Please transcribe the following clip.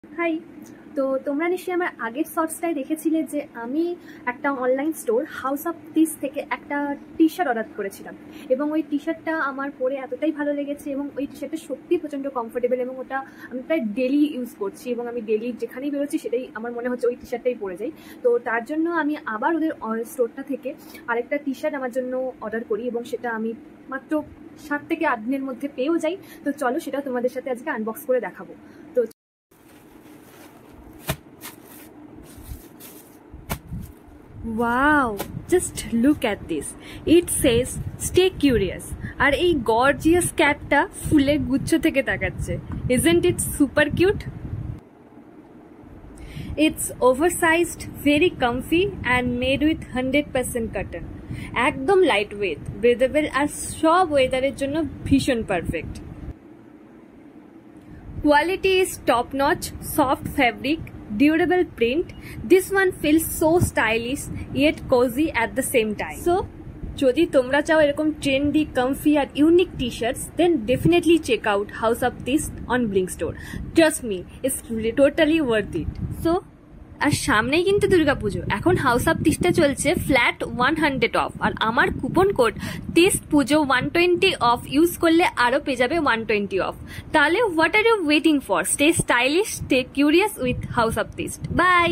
High. তো তোমরা নিশ্চয়ই আমার আগের শর্টসটাই দেখেছিলে যে আমি একটা অনলাইন স্টোর হাউস অফ তিস থেকে একটা টি শার্ট অর্ডার করেছিলাম, এবং ওই টি শার্টটা আমার পরে এতটাই ভালো লেগেছে এবং ওই টি শার্টটা সত্যি প্রচণ্ড কমফোর্টেবল এবং ওটা আমি প্রায় ডেলি ইউজ করছি এবং আমি ডেলি যেখানেই বেরোচ্ছি সেটাই আমার মনে হচ্ছে ওই টি শার্টটাই পরে যাই। তো তার জন্য আমি আবার ওদের স্টোরটা থেকে আরেকটা টি শার্ট আমার জন্য অর্ডার করি এবং সেটা আমি মাত্র 7 থেকে 8 দিনের মধ্যে পেয়েও যাই। তো চলো সেটা তোমাদের সাথে আজকে আনবক্স করে দেখাবো। তো Wow, just look at this. It says stay curious. আর এই গর্জিয়াস ক্যাপটা ফুলের গুচ্ছ থেকে তাকাচ্ছে। Isn't it super cute? It's oversized, very comfy and made with 100% cotton. একদম লাইট ওয়েট, ব্রেদেবল আর সব ওয়েদারের জন্য ভীষণ perfect. Quality is top notch, soft fabric, durable print. This one feels so stylish yet cozy at the same time. So, যদি তোমরা চাও এরকম trendy, comfy আর unique T shirts, then definitely check out House of This on Blink store. Trust me, it's totally worth it. So আর সামনেই কিন্তু দুর্গাপুজো, এখন house of তিসটা চলছে ফ্ল্যাট 100 অফ, আর আমার coupon code Tis Puja 120 of use করলে আরো পেয়ে যাবে 120 অফ। তাহলে what are you waiting for? Stay stylish, stay curious with House of This. By.